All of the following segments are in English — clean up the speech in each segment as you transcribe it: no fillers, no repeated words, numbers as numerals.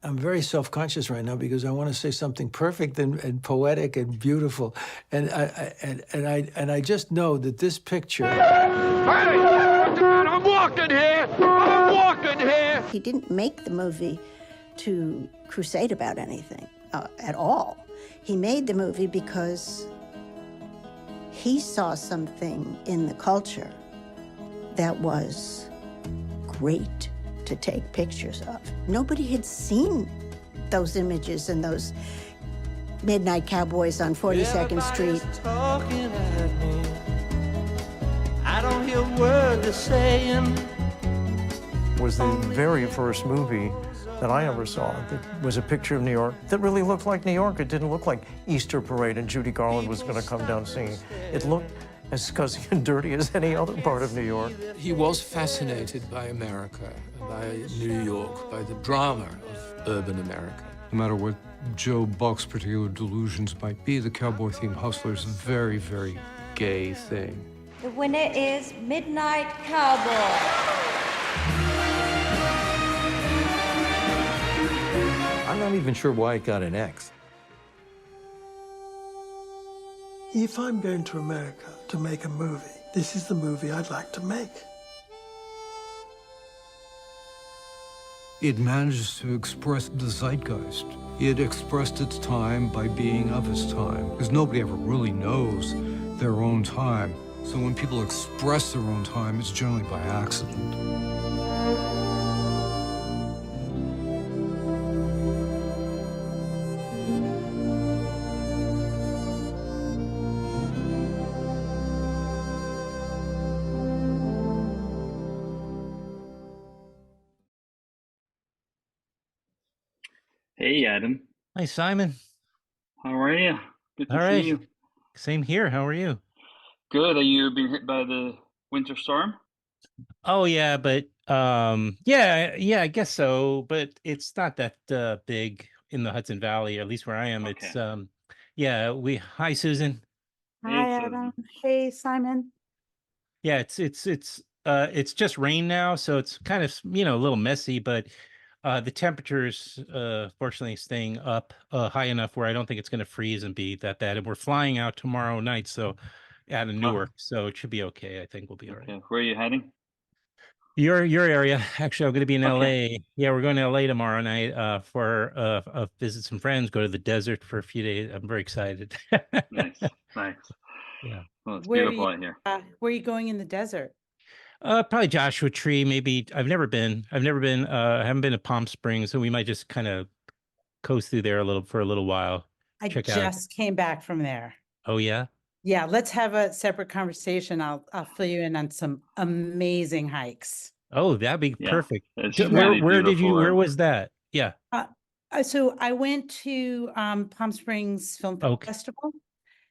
I'm very self-conscious right now because I want to say something perfect and poetic and beautiful, and I just know that this picture. Hey, I'm walking here. I'm walking here. He didn't make the movie to crusade about anything at all. He made the movie because he saw something in the culture that was great to take pictures of. Nobody had seen those images and those midnight cowboys on 42nd Street. Talking at me. I don't hear a word they're saying. It was the very first movie that I ever saw that was a picture of New York that really looked like New York. It didn't look like Easter Parade and Judy Garland was going to come down singing. It looked as scuzzy and dirty as any other part of New York. He was fascinated by America, by New York, by the drama of urban America. No matter what Joe Buck's particular delusions might be, the cowboy-themed hustler is a very, very gay thing. The winner is Midnight Cowboy. I'm not even sure why it got an X. If I'm going to America to make a movie, this is the movie I'd like to make. It manages to express the zeitgeist. It expressed its time by being of its time, because nobody ever really knows their own time. So when people express their own time, it's generally by accident. Hey, Adam. Hi, Simon. How are you? Good to All see right. you. Same here. How are you? Good. Are you being hit by the winter storm? Oh, yeah, but yeah, I guess so. But it's not that big in the Hudson Valley, or at least where I am. Okay. It's yeah. Hi, Susan. Hi, Adam. Hey, Simon. Yeah, it's just rain now, so it's kind of a little messy, but the temperatures fortunately staying up high enough where I don't think it's going to freeze and be that bad. And we're flying out tomorrow night, so out of Newark, so it should be okay. I think we'll be all right. Okay. Where are you heading? Your area. Actually, I'm going to be in LA. Yeah, we're going to LA tomorrow night for visit some friends, go to the desert for a few days. I'm very excited. Nice. Yeah. Well, it's beautiful out here. Where are you going in the desert? Probably Joshua Tree. Maybe I've never been. I haven't been to Palm Springs, so we might just kind of coast through there for a little while. I just came back from there. Oh yeah. Yeah, let's have a separate conversation. I'll fill you in on some amazing hikes. Oh, that'd be perfect. Where was that? Yeah. So I went to Palm Springs Film Festival.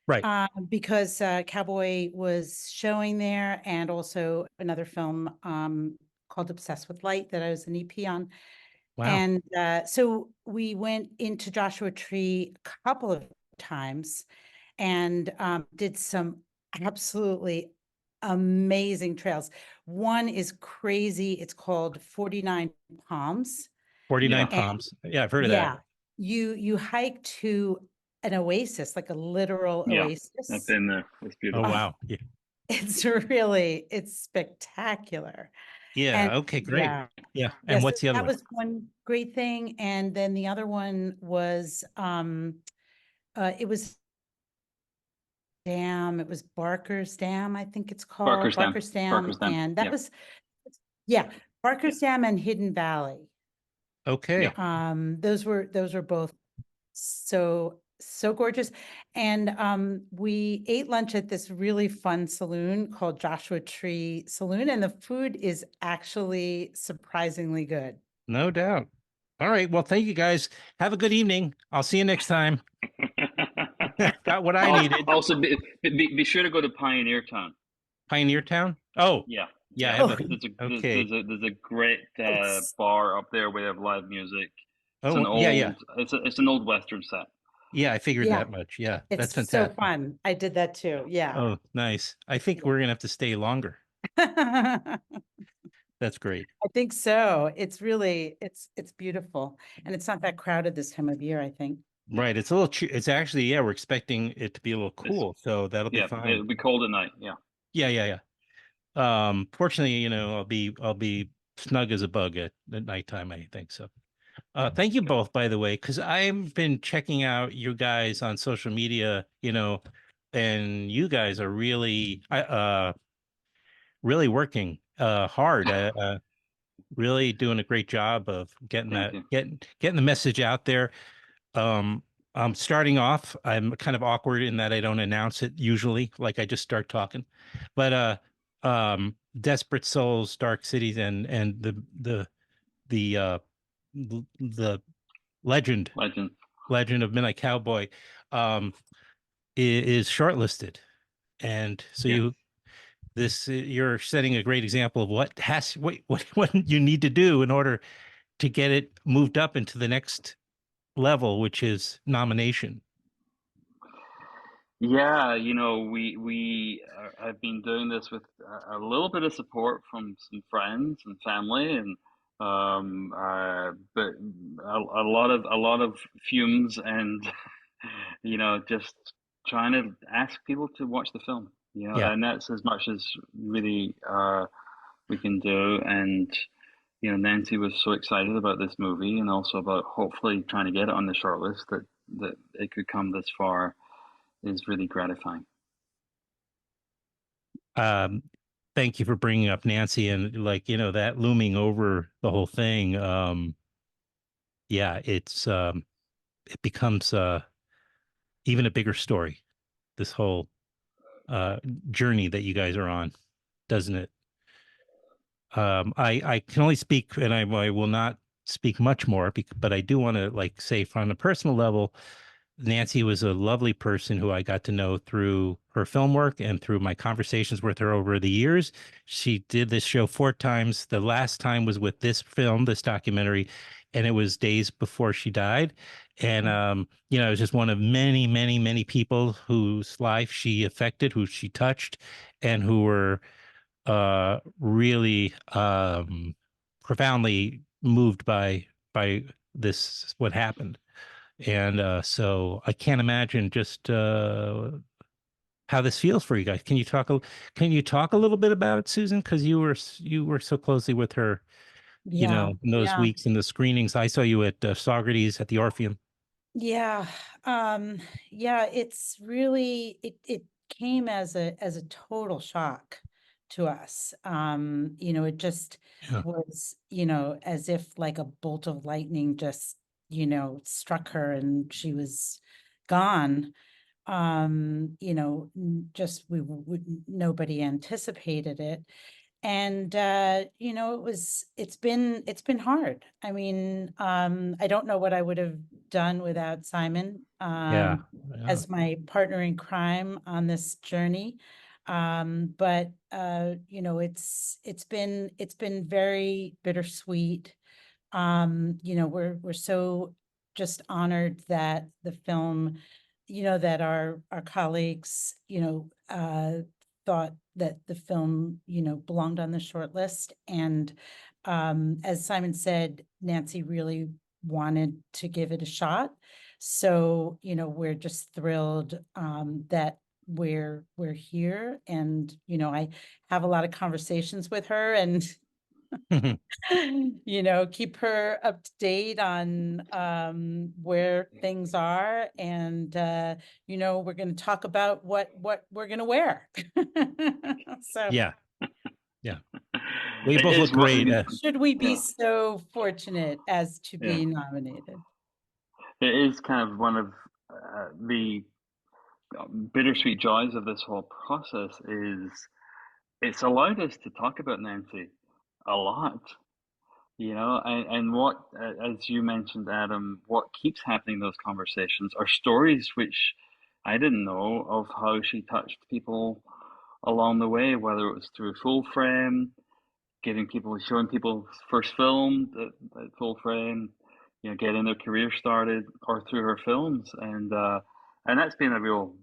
Right. Because Cowboy was showing there, and also another film called Obsessed with Light that I was an EP on. Wow. And so we went into Joshua Tree a couple of times and did some absolutely amazing trails. One is crazy. It's called 49 Palms. 49 Palms. Yeah, I've heard of that. You hike to an oasis, like a literal oasis. I've been there. It's beautiful. Oh, wow. Yeah. It's spectacular. Yeah. And, okay, great. Yeah. And so what's the other one? That was one great thing. And then the other one was, it was Dam. It was Barker's Dam, I think it's called. Barker's Dam. And that was, Barker's Dam and Hidden Valley. Okay. Those were both so gorgeous. And we ate lunch at this really fun saloon called Joshua Tree Saloon, and the food is actually surprisingly good. No doubt. All right. Well, thank you guys. Have a good evening. I'll see you next time. Got what I needed. Also, be sure to go to Pioneer Town. Pioneer Town? Oh. Yeah. Yeah, I Yeah, have a. Okay. there's a great It's bar up there where they have live music. It's an Oh, yeah, yeah. it's an old Western set. Yeah, I figured yeah, that much. Yeah, that's it's so fantastic. fun. I did that too. Yeah. Oh, nice. I think we're gonna have to stay longer. I That's great. think so. It's really it's beautiful. And it's not that crowded this time of year, I think. Right. It's a little. It's actually, yeah. We're expecting it to be a little It's cool, so that'll be yeah, fine. it'll be cold at night. Yeah. Yeah, yeah, yeah. Fortunately, I'll be snug as a bug at nighttime, I think so. Thank you both, by the way, because I've been checking out you guys on social media, and you guys are really working hard, really doing a great job of getting Thank you. getting the message out there. Um, Starting off, I'm kind of awkward in that I don't announce it usually, like I just start talking. But Desperate Souls, Dark Cities, and the the Legend Legend. Legend of Midnight Cowboy um is shortlisted. And so Yeah. you're setting a great example of what you need to do in order to get it moved up into the next level, which is nomination. Yeah, I've been doing this with a little bit of support from some friends and family, and but a lot of fumes and just trying to ask people to watch the film. Yeah. And that's as much as really we can do. And Nancy was so excited about this movie, and also about hopefully trying to get it on the shortlist, that it could come this far is really gratifying. Um, Thank you for bringing up Nancy, and that looming over the whole thing. Yeah, it becomes even a bigger story, this whole uh journey that you guys are on, doesn't it? I can only speak, and I will not speak much more, but I do want to say, from a personal level, Nancy was a lovely person who I got to know through her film work and through my conversations with her over the years. She did this show 4 times. The last time was with this film, this documentary, and it was days before she died. And it was just one of many, many, many people whose life she affected, who she touched, and who were really profoundly moved by this, what happened. And so I can't imagine just how this feels for you guys. Can you talk a little bit about it, Susan? Because you were so closely with her, Yeah. in those Yeah. weeks in the screenings. I saw you at Socrates at the Orpheum. Yeah. Yeah, it's really it came as a total shock to us. It just Yeah. was, as if like a bolt of lightning just, struck her and she was gone. Just nobody anticipated it. And it's been hard. I mean, I don't know what I would have done without Simon Yeah. Yeah. as my partner in crime on this journey. But it's been very bittersweet. We're so just honored that the film, that our colleagues, thought that the film, belonged on the short list. And as Simon said, Nancy really wanted to give it a shot. So, we're just thrilled that we're here. And, I have a lot of conversations with her, and keep her up to date on where things are. And we're going to talk about what we're going to wear. So Yeah. Yeah. We It both is look great. should we be Yeah. so fortunate as to Yeah. be nominated? It is kind of one of the bittersweet joys of this whole process is it's allowed us to talk about Nancy a lot, and what, as you mentioned, Adam, what keeps happening in those conversations are stories which I didn't know of, how she touched people along the way, whether it was through full frame, showing people first film at full frame, getting their career started or through her films, and that's been a real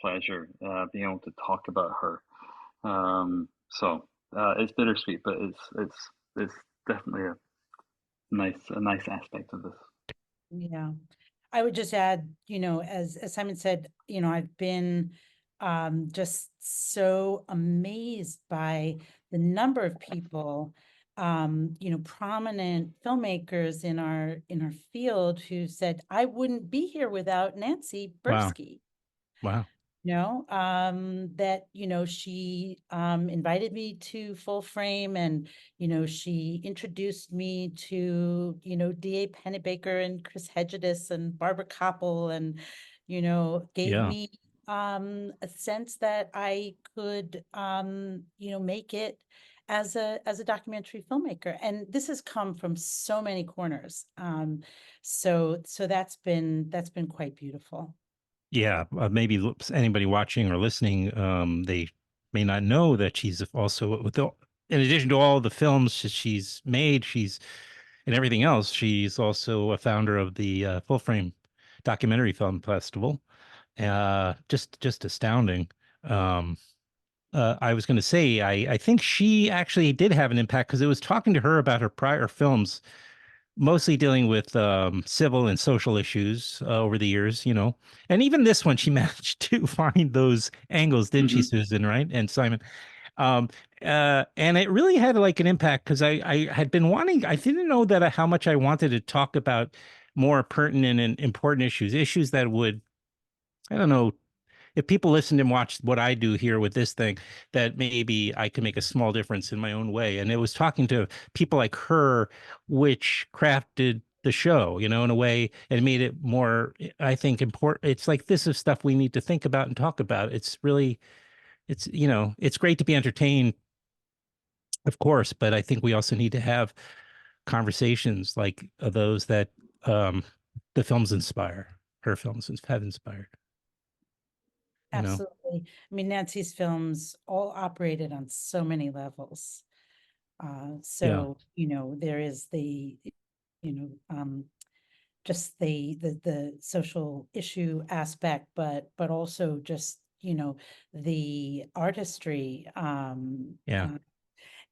pleasure being able to talk about her. So it's bittersweet, but it's definitely a nice aspect of this. Yeah. I would just add, as Simon said, I've been just so amazed by the number of people, prominent filmmakers in our field who said, I wouldn't be here without Nancy Wow. Buirski. Wow. That, she invited me to Full Frame, and, she introduced me to, D.A. Pennebaker and Chris Hedges and Barbara Koppel, and, gave Yeah. me a sense that I could, make it as a documentary filmmaker. And this has come from so many corners. So that's been quite beautiful. Yeah, maybe anybody watching or listening, they may not know that she's also, in addition to all the films that she's made, and everything else, she's also a founder of the Full Frame Documentary Film Festival. Just astounding. I was going to say, I think she actually did have an impact, because it was talking to her about her prior films, mostly dealing with civil and social issues over the years, and even this one, she managed to find those angles, didn't she, Susan, right? And Simon. And it really had like an impact, because I had been wanting, I didn't know that how much I wanted to talk about more pertinent and important issues that would, I don't know, if people listened and watched what I do here with this thing, that maybe I could make a small difference in my own way. And it was talking to people like her, which crafted the show, in a way, and made it more, I think, important. It's like, this is stuff we need to think about and talk about. It's really, it's great to be entertained, of course, but I think we also need to have conversations like those that the films inspire, her films have inspired. Absolutely. I mean, Nancy's films all operated on so many levels. So, there is the, just the social issue aspect, but also just, the artistry, and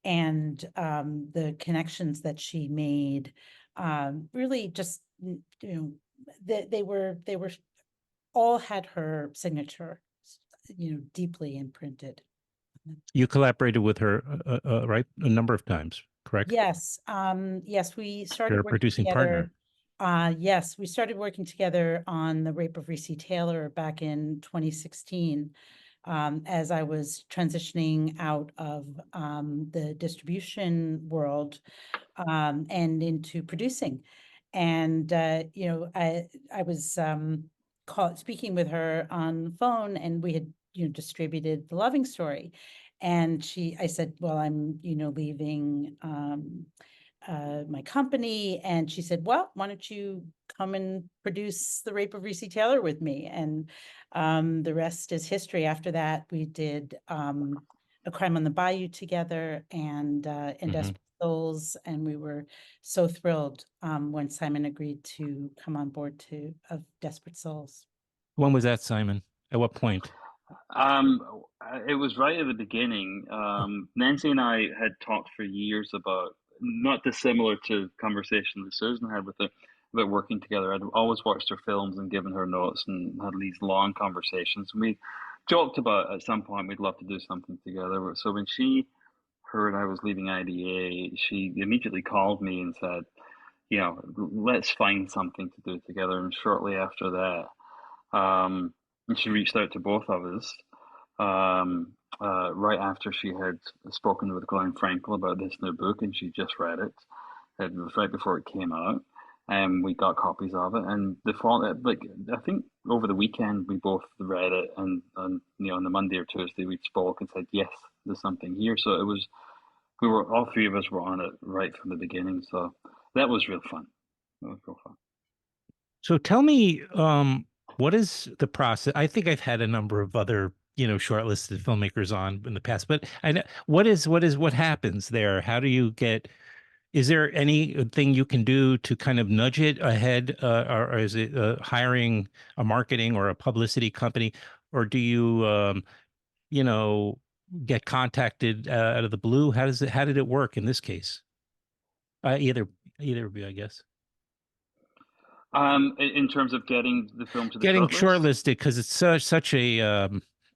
the connections that she made, really just, they were all had her signature, deeply imprinted. You collaborated with her, right, a number of times, correct? Yes. Yes, we started You're a working producing together. partner. Yes, we started working together on The Rape of Recy Taylor back in 2016, as I was transitioning out of the distribution world and into producing. And I was speaking with her on the phone, and we had distributed The Loving Story, and I said, well, I'm leaving my company, and she said, well, why don't you come and produce The Rape of Recy Taylor with me? And the rest is history. After that, we did A Crime on the Bayou together, and Desperate Souls, and we were so thrilled when Simon agreed to come on board of Desperate Souls. When was that, Simon? At what point? It was right at the beginning. Nancy and I had talked for years about, not dissimilar to conversation that Susan had with her, about working together. I'd always watched her films and given her notes and had these long conversations. We joked about at some point we'd love to do something together. So when she heard I was leaving IDA, she immediately called me and said, let's find something to do together. And shortly after that, and she reached out to both of us right after she had spoken with Glenn Frankel about this new book, and she just read it. It was right before it came out, and we got copies of it. And I think over the weekend we both read it, and on the Monday or Tuesday we spoke and said, yes, there's something here. So all three of us were on it right from the beginning. So that was real fun. So tell me, what is the process? I think I've had a number of other shortlisted filmmakers on in the past. But I know what happens there? How do you get? Is there anything you can do to kind of nudge it ahead, or is it hiring a marketing or a publicity company, or do you, get contacted out of the blue? How did it work in this case? Either of you, I guess. In terms of getting the film to the Getting shortlist, shortlisted because it's such a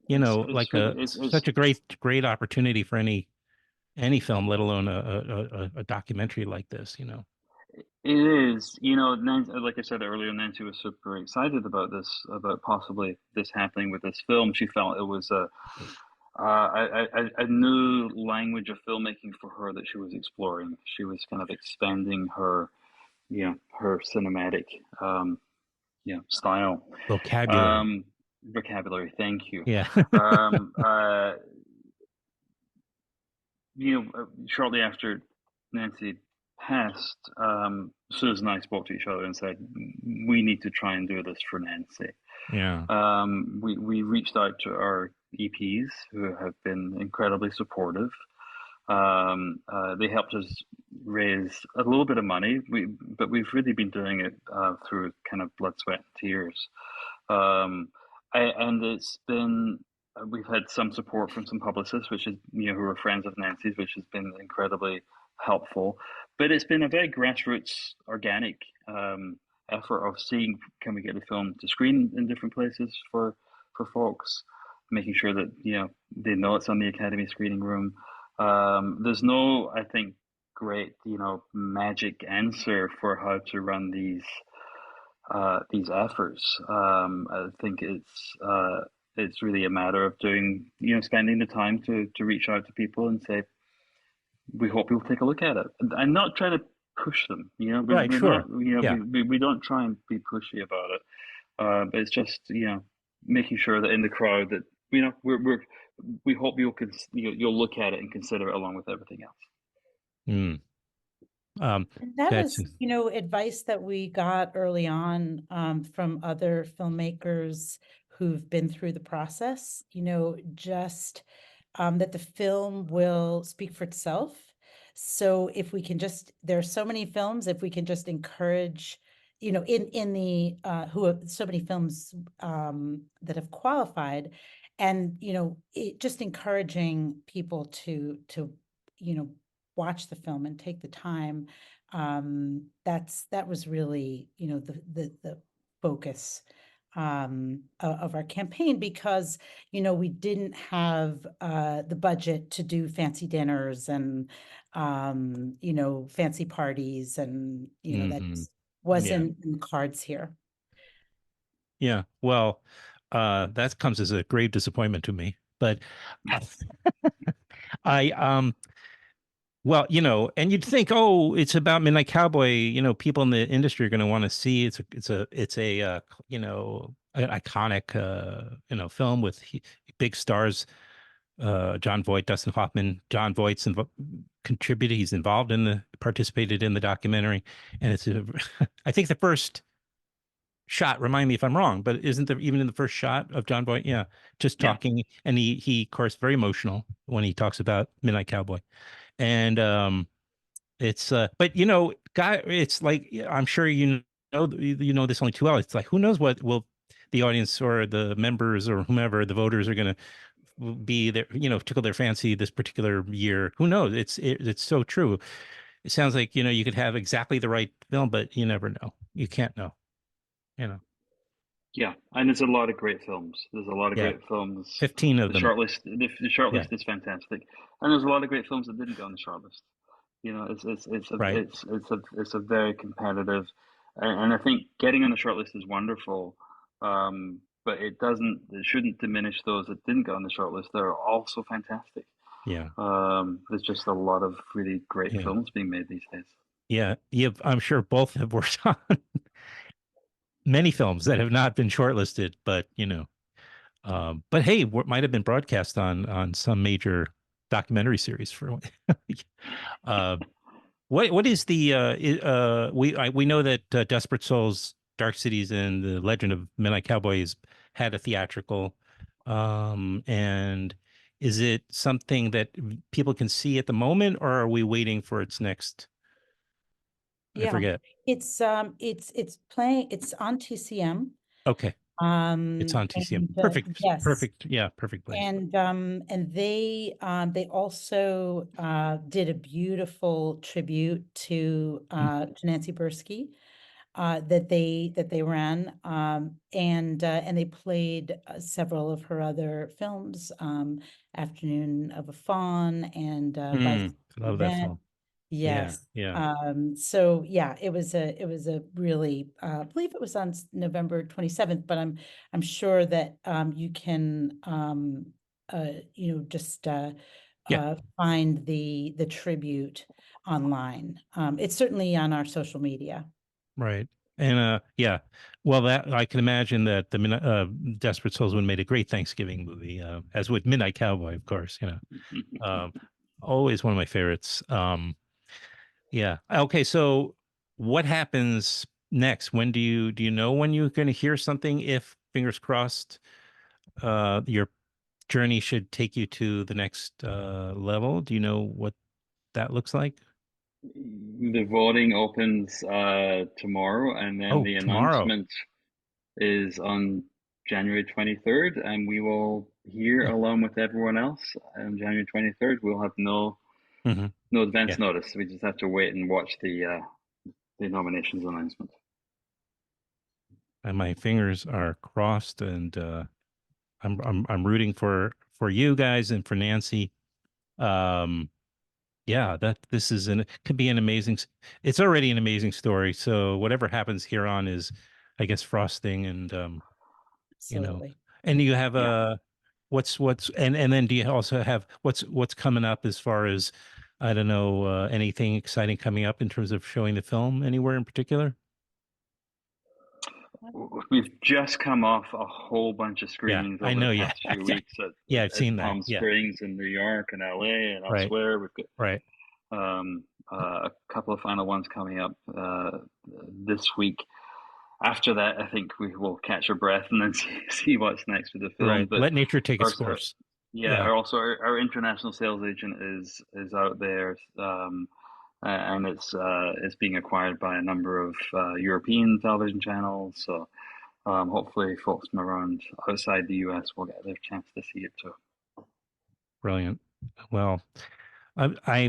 it's really such a great opportunity for any film, let alone a documentary like this. it is. Nancy, like I said earlier, Nancy was super excited about this, about possibly this happening with this film. She felt it was a new language of filmmaking for her that she was exploring. She was kind of expanding her, her cinematic, style. Vocabulary. Vocabulary. Thank you. Yeah. Shortly after Nancy passed, Susan and I spoke to each other and said, we need to try and do this for Nancy. Yeah. We reached out to our EPs who have been incredibly supportive. They helped us raise a little bit of money, but we've really been doing it through kind of blood, sweat, and tears. And it's been, we've had some support from some publicists, which is, who are friends of Nancy's, which has been incredibly helpful. But it's been a very grassroots, organic effort of seeing, can we get the film to screen in different places for folks, making sure that, they know it's on the Academy screening room. There's no, I think, great, magic answer for how to run these efforts. I think it's really a matter of doing, spending the time to reach out to people and say, we hope you'll take a look at it, and not try to push them. Right, sure. We don't try and be pushy about it. But it's just, making sure that in the crowd that, we hope you'll look at it and consider it along with everything else. Mm. And that was, advice that we got early on from other filmmakers who've been through the process, just that the film will speak for itself. So if we can just, there are so many films, if we can just encourage, in the, so many films that have qualified, and, just encouraging people to, watch the film and take the time. That was really, the focus of our campaign, because, we didn't have the budget to do fancy dinners and, fancy parties, and, that wasn't in the cards here. Yeah. Well, that comes as a grave disappointment to me, but well, and you'd think, oh, it's about Midnight Cowboy. People in the industry are going to want to see. It's a an iconic, film with big stars. John Voight, Dustin Hoffman. John Voight's contributed. He's participated in the documentary, and it's I think the first shot. Remind me if I'm wrong, but isn't there even in the first shot of John Voight? Yeah, just talking, and he of course very emotional when he talks about Midnight Cowboy. And it's but guy, it's like, I'm sure you know this only too well. It's like, who knows what will the audience or the members or whomever, the voters, are going to be there, tickle their fancy this particular year. Who knows? It's so true. It sounds like, you could have exactly the right film, but you never know. You can't know. Yeah, and there's a lot of great films. There's a lot of great films. 15 of them. The shortlist is fantastic, and there's a lot of great films that didn't go on the shortlist. It's a very competitive, and I think getting on the shortlist is wonderful. But it shouldn't diminish those that didn't get on the shortlist. They're also fantastic. Yeah. There's just a lot of really great films being made these days. Yeah, I'm sure both have worked on many films that have not been shortlisted, but but hey, what might have been broadcast on some major documentary series for. What is the we know that Desperate Souls, Dark Cities, and the Legend of Midnight Cowboy has had a theatrical And is it something that people can see at the moment, or are we waiting for its next? I Yeah, forget. it's playing. It's on TCM. Okay, it's on TCM. And, Perfect. yes. Perfect. Yeah, perfect place. And they also did a beautiful tribute to Nancy Buirski that they ran, and they played several of her other films, Afternoon of a Fawn and By Love that Met. film. Yeah, Yes. yeah. So yeah, it was a really, I believe it was on November 27th, but I'm sure that you can just Yeah. find the tribute online. It's certainly on our social media. Right. And yeah, well, that I can imagine that Desperate Souls would made a great Thanksgiving movie, as would Midnight Cowboy, of course, um, always one of my favorites. Yeah. Okay, so what happens next? When do you know when you're going to hear something? If fingers crossed, your journey should take you to the next level. Do you know what that looks like? The voting opens tomorrow, and then Oh, the tomorrow. announcement is on January 23rd, and we will hear Yeah. along with everyone else on January 23rd. We'll have no advance Yeah. notice. We just have to wait and watch the nominations announcement. And my fingers are crossed, and I'm rooting for you guys and for Nancy. Um, yeah, that this is could be an amazing. It's already an amazing story. So whatever happens here on is, I guess, frosting, and Absolutely. and you have Yeah. what's and then do you also have what's coming up as far as, I don't know, anything exciting coming up in terms of showing the film anywhere in particular? We've just come off a whole bunch of Yeah, screenings I over the know. Yeah, past few yeah, weeks yeah. I've at seen that. Palm Yeah, Springs in New York and LA and right, elsewhere. We've right. got a couple of final ones coming up this week. After that, I think we will catch our breath and then see what's next with the film. Right. But Let nature take its our course. yeah, Yeah. our international sales agent is out there, and it's being acquired by a number of European television channels. So hopefully, folks from around outside the US will get their chance to see it too. Brilliant. Well, I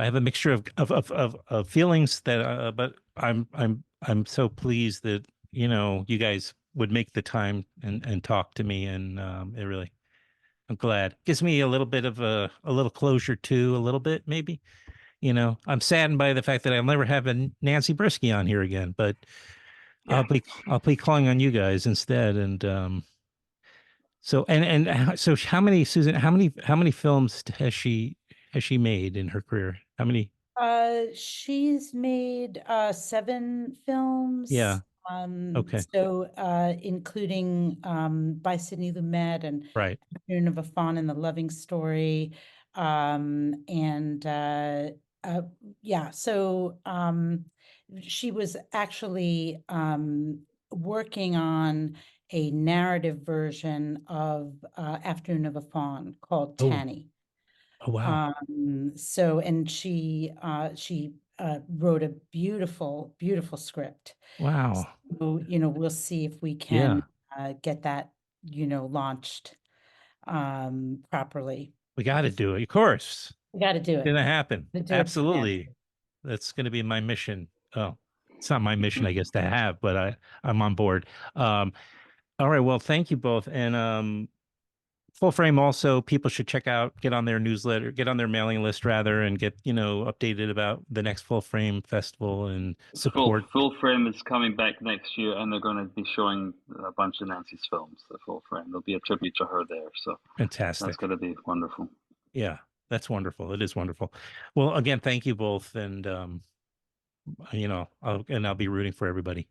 have a mixture of feelings that, but I'm so pleased that you guys would make the time and talk to me, and it really, I'm glad. Gives me a little bit of a little closure too, a little bit maybe. I'm saddened by the fact that I'll never have a Nancy Buirski on here again, but Yeah. I'll be calling on you guys instead. And so so how many, Susan, how many films has she made in her career? How many? She's made 7 films. Yeah. Okay. So including By Sidney Lumet and Right. Afternoon of a Fawn and The Loving Story. And yeah, so she was actually working on a narrative version of Afternoon of a Fawn called Oh. Tanny. Oh, wow. So, and she wrote a beautiful, beautiful script. Wow. So, we'll see if we Yeah. can get that, launched properly. We got to do it. Of course. We got to do It's it. going to happen. To do it for Absolutely. Nancy. That's going to be my mission. Oh, it's not my mission, I guess, to have, but I'm on board. All right. Well, thank you both. And Full Frame also, people should check out, get on their newsletter, get on their mailing list rather, and get, updated about the next Full Frame festival and support. Full Frame is coming back next year, and they're going to be showing a bunch of Nancy's films. The Full Frame, there'll be a tribute to her there. So Fantastic. that's going to be wonderful. Yeah, that's wonderful. It is wonderful. Well, again, thank you both, and I'll be rooting for everybody.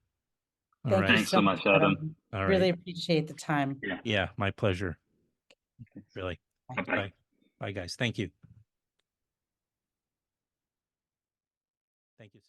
All Thank right. you Thanks so much, Adam. All right. Really appreciate the time. Yeah, my pleasure. Really. Bye-bye. Bye. Bye, guys. Thank you. Thank you.